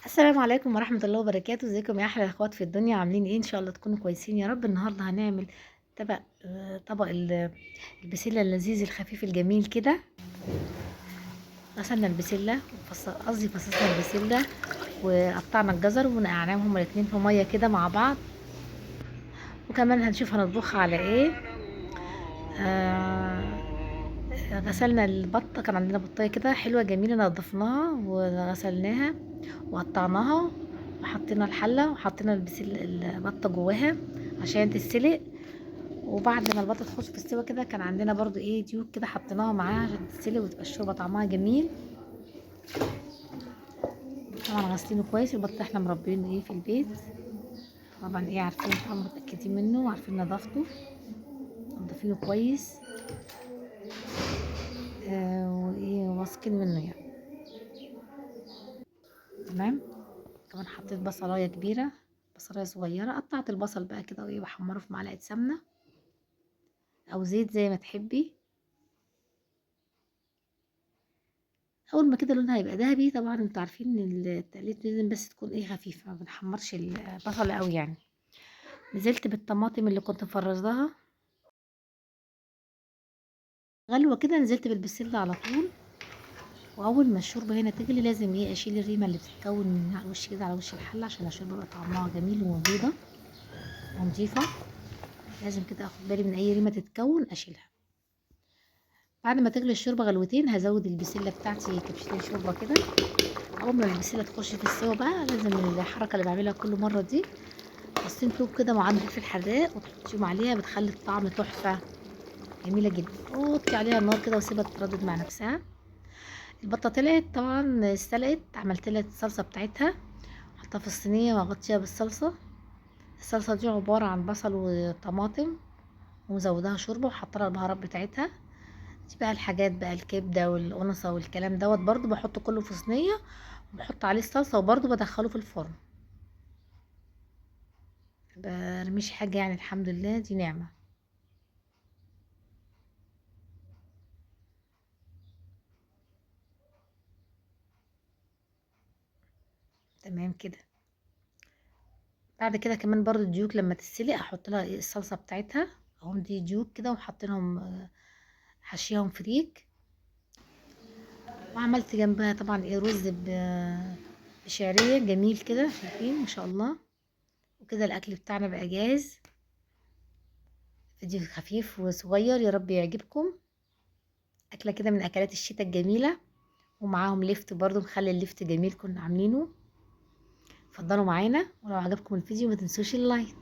السلام عليكم ورحمة الله وبركاته، ازيكم يا أحلى اخوات في الدنيا؟ عاملين ايه؟ ان شاء الله تكونوا كويسين يا رب. النهارده هنعمل طبق البسلة اللذيذ الخفيف الجميل كده. غسلنا البسلة فصصنا البسلة وقطعنا الجزر ونقعناهم هما الاتنين في مية كده مع بعض. وكمان هنشوف هنطبخها على ايه. آه غسلنا البطة، كان عندنا بطاية كده حلوة جميلة، نضفناها وغسلناها وقطعناها وحطينا الحلة وحطينا البطة جواها عشان تتسلق. وبعد ما البطة تخش في السوا كده كان عندنا برضو ايه ديوك كده حطيناها معاها عشان تتسلق وتبقى الشوربة طعمها جميل. طبعا غاسلينه كويس، البط احنا مربينه ايه في البيت، طبعا ايه عارفين طبعا متأكدين منه وعارفين نظافته، نضفينه كويس. وايه واثقين منه يعني. تمام. كمان حطيت بصلايه كبيره، بصلايه صغيره، قطعت البصل بقى كده وايه بحمره في معلقه سمنه او زيت زي ما تحبي. اول ما كده لونها يبقى ذهبي، طبعا انتوا عارفين ان التقليد لازم بس تكون ايه خفيفه، ما بنحمرش البصل قوي يعني. نزلت بالطماطم اللي كنت مفرزاها غلوه كده، نزلت بالبسله على طول. واول ما الشوربه هنا تغلي لازم ايه اشيل الريمه اللي بتتكون من على الوش كده، على وش الحله، عشان الشوربه يبقى طعمها جميل وبيضه ونضيفه. لازم كده اخد بالي من اي ريمه تتكون اشيلها. بعد ما تغلي الشوربه غلوتين هزود البسله بتاعتي كبشتين شوربه كده. اول ما البسله تخش في السوا بقى لازم الحركه اللي بعملها كل مره دي، فصين توم كده معاهم فلفل حراق وتحطيهم عليها بتخلي الطعم تحفه جميله جدا. وطي عليها النار كده وسيبها تتردد مع نفسها. البطه طلعت طبعا استلقت، عملت لها الصلصه بتاعتها، حطها في الصينيه واغطيها بالصلصه. الصلصه دي عباره عن بصل وطماطم ومزوداها شوربه وحاطه لها البهارات بتاعتها. دي بقى الحاجات بقى الكبده والقنصه والكلام دوت برضو بحط كله في صينيه وبحط عليه الصلصه وبرضو بدخله في الفرن. برميش حاجه يعني، الحمد لله دي نعمه. تمام كده. بعد كده كمان برضو الديوك لما تتسلق احط لها إيه الصلصه بتاعتها. اهم دي ديوك كده وحاطينهم حشيهم فريك. وعملت جنبها طبعا ايه رز بشعريه جميل كده شايفين ما شاء الله. وكده الاكل بتاعنا بقى جاهز. فيديو خفيف وصغير يا رب يعجبكم. اكله كده من اكلات الشتاء الجميله، ومعاهم ليفت برضو مخلي الليفت جميل كنا عاملينه. اتفضلوا معانا، ولو عجبكم الفيديو ما تنسوش اللايك.